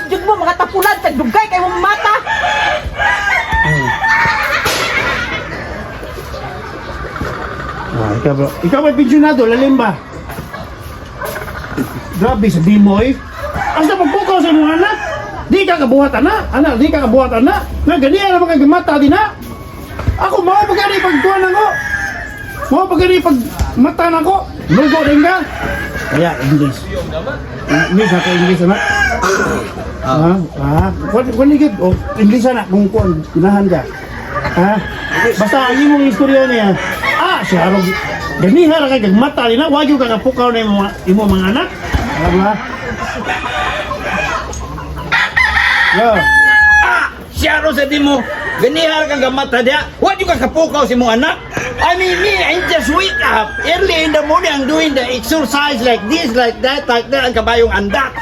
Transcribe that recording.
jud mo mga tapulan sa dugay kay mong mata. Ikaw may pensionado, lalim ba? Grabe, sabihin mo eh. Asa magpukaw sa mga anak? Di ka kabuhatan na, anak, di ka kabuhatan na. Nga ganyan naman kagamata din na. Ako, mau pa gani pagtuan ako. Mau pa gani pag mata na ko. Lugo rin ka. Kaya, English. English ako, English anak. Kung ligid, English anak, kung pinahan ka. Ha? Basta ang imong istorya niya. Siya ron. Ganihan ka kagamata din na. Huwag yung kakapukaw na imong mga anak. Alam ba? Yo. Siya ron sa di mo. Ganihar ka gamata dia. Huwag yung kakapukaw si mong anak. I mean, me, I just wake up early in the morning. I'm doing the exercise like this, like that, ang kabayong andak.